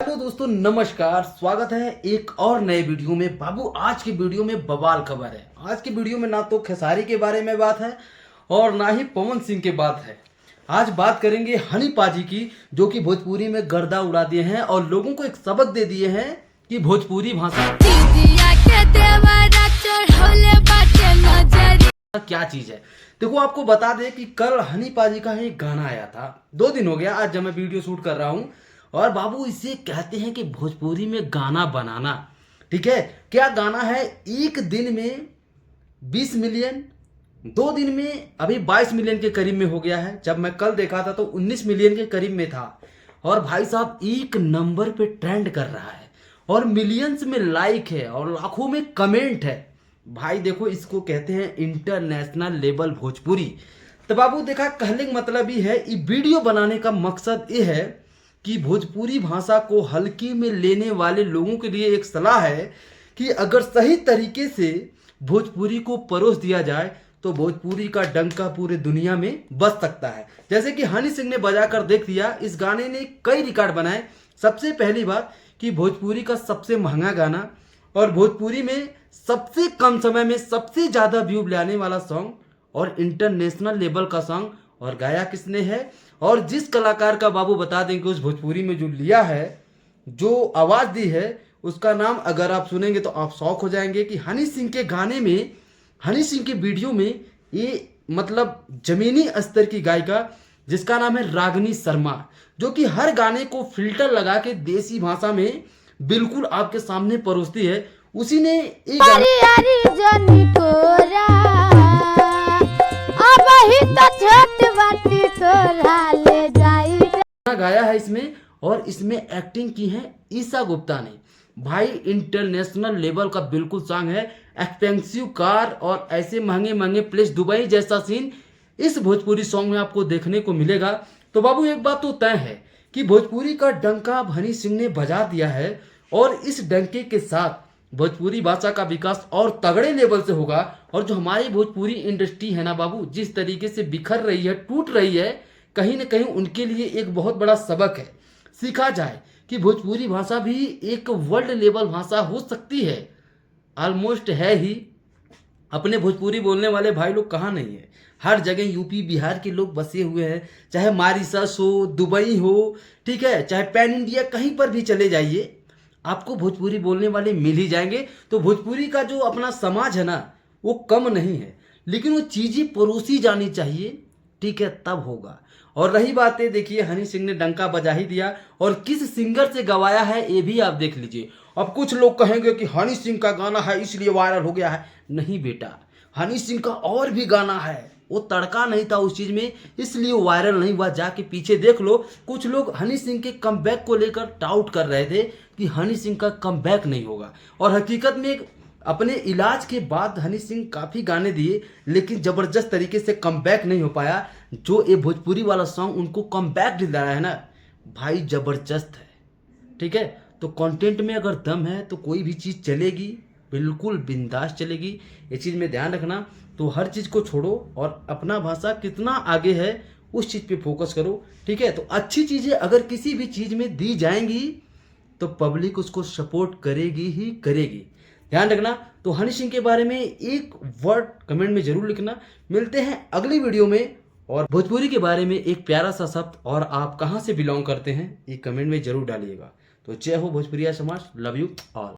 Hello दोस्तों, नमस्कार। स्वागत है एक और नए वीडियो में। बाबू, आज की वीडियो में बवाल खबर है। आज की वीडियो में ना तो खेसारी के बारे में बात है और ना ही पवन सिंह के बात है। आज बात करेंगे हनी पाजी की, जो कि भोजपुरी में गर्दा उड़ा दिए हैं और लोगों को एक सबक दे दिए हैं कि भोजपुरी भाषा क्या चीज है। देखो, आपको बता दें कि कल हनी पाजी का एक गाना आया था। 2 दिन हो गया आज जब मैं वीडियो शूट कर रहा हूं। और बाबू, इसे कहते हैं कि भोजपुरी में गाना बनाना। ठीक है, क्या गाना है? एक दिन में 20 मिलियन, 2 दिन में अभी 22 मिलियन के करीब में हो गया है। जब मैं कल देखा था तो 19 मिलियन के करीब में था। और भाई साहब, एक नंबर पे ट्रेंड कर रहा है और मिलियंस में लाइक है और लाखों में कमेंट है। भाई देखो, इसको कहते हैं इंटरनेशनल लेवल भोजपुरी। तो बाबू देखा, कहने का मतलब ही है, ये वीडियो बनाने का मकसद ये है कि भोजपुरी भाषा को हल्की में लेने वाले लोगों के लिए एक सलाह है कि अगर सही तरीके से भोजपुरी को परोस दिया जाए तो भोजपुरी का डंका पूरे दुनिया में बज सकता है। जैसे कि हनी सिंह ने बजाकर देख दिया। इस गाने ने कई रिकॉर्ड बनाए। सबसे पहली बात कि भोजपुरी का सबसे महंगा गाना और भोजपुरी में सबसे कम समय में सबसे ज्यादा व्यू लाने वाला सॉन्ग और इंटरनेशनल लेवल का सॉन्ग। और गाया किसने है और जिस कलाकार का बाबू बता दें कि उस भोजपुरी में जो लिया है, जो आवाज दी है, उसका नाम अगर आप सुनेंगे तो आप शौक हो जाएंगे कि हनी सिंह के गाने में, हनी सिंह के वीडियो में ये मतलब जमीनी स्तर की गायिका जिसका नाम है रागिनी शर्मा, जो कि हर गाने को फिल्टर लगा के देसी भाषा में बिल्कुल आपके सामने परोसती है। उसी ने एक गाया है इसमें, और इसमें एक्टिंग की है ईशा गुप्ता ने। भाई इंटरनेशनल लेवल का बिल्कुल सॉन्ग है। एक्सपेंसिव कार और ऐसे महंगे महंगे प्लेस, दुबई जैसा सीन इस भोजपुरी सॉन्ग में आपको देखने को मिलेगा। तो बाबू, एक बात तो तय है कि भोजपुरी का डंका अब हनी सिंह ने बजा दिया है और इस डंके के साथ भोजपुरी भाषा का विकास और तगड़े लेवल से होगा। और जो हमारी भोजपुरी इंडस्ट्री है ना बाबू, जिस तरीके से बिखर रही है, टूट रही है, कहीं ना कहीं उनके लिए एक बहुत बड़ा सबक है। सीखा जाए कि भोजपुरी भाषा भी एक वर्ल्ड लेवल भाषा हो सकती है। ऑलमोस्ट है ही। अपने भोजपुरी बोलने वाले भाई लोग कहाँ नहीं है, हर जगह यूपी बिहार के लोग बसे हुए हैं। चाहे मॉरिशस हो, दुबई हो, ठीक है, चाहे पैन इंडिया कहीं पर भी चले जाइए, आपको भोजपुरी बोलने वाले मिल ही जाएंगे। तो भोजपुरी का जो अपना समाज है ना, वो कम नहीं है, लेकिन वो चीजें परोसी जानी चाहिए। ठीक है, तब होगा। और रही बात है, देखिए हनी सिंह ने डंका बजा ही दिया और किस सिंगर से गवाया है ये भी आप देख लीजिए। अब कुछ लोग कहेंगे कि हनी सिंह का गाना है इसलिए वायरल हो गया है। नहीं बेटा, हनी सिंह का और भी गाना है, वो तड़का नहीं था उस चीज में, इसलिए वायरल नहीं हुआ। जाके पीछे देख लो, कुछ लोग हनी सिंह के कमबैक को लेकर डाउट कर रहे थे कि हनी सिंह का कमबैक नहीं होगा। और हकीकत में अपने इलाज के बाद हनी सिंह काफी गाने दिए, लेकिन जबरदस्त तरीके से कमबैक नहीं हो पाया। जो ये भोजपुरी वाला सॉन्ग उनको कमबैक दिला रहा है ना भाई, जबरदस्त है। ठीक है, तो कंटेंट में अगर दम है तो कोई भी चीज़ चलेगी, बिल्कुल बिंदास चलेगी। ये चीज़ में ध्यान रखना। तो हर चीज़ को छोड़ो और अपना भाषा कितना आगे है उस चीज़ पे फोकस करो। ठीक है, तो अच्छी चीज़ें अगर किसी भी चीज़ में दी जाएंगी तो पब्लिक उसको सपोर्ट करेगी ही करेगी। ध्यान रखना। तो हनी सिंह के बारे में एक वर्ड कमेंट में जरूर लिखना। मिलते हैं अगली वीडियो में। और भोजपुरी के बारे में एक प्यारा सा शब्द और आप कहाँ से बिलोंग करते हैं ये कमेंट में जरूर डालिएगा। तो जय हो भोजपुरिया समाज। Love you all.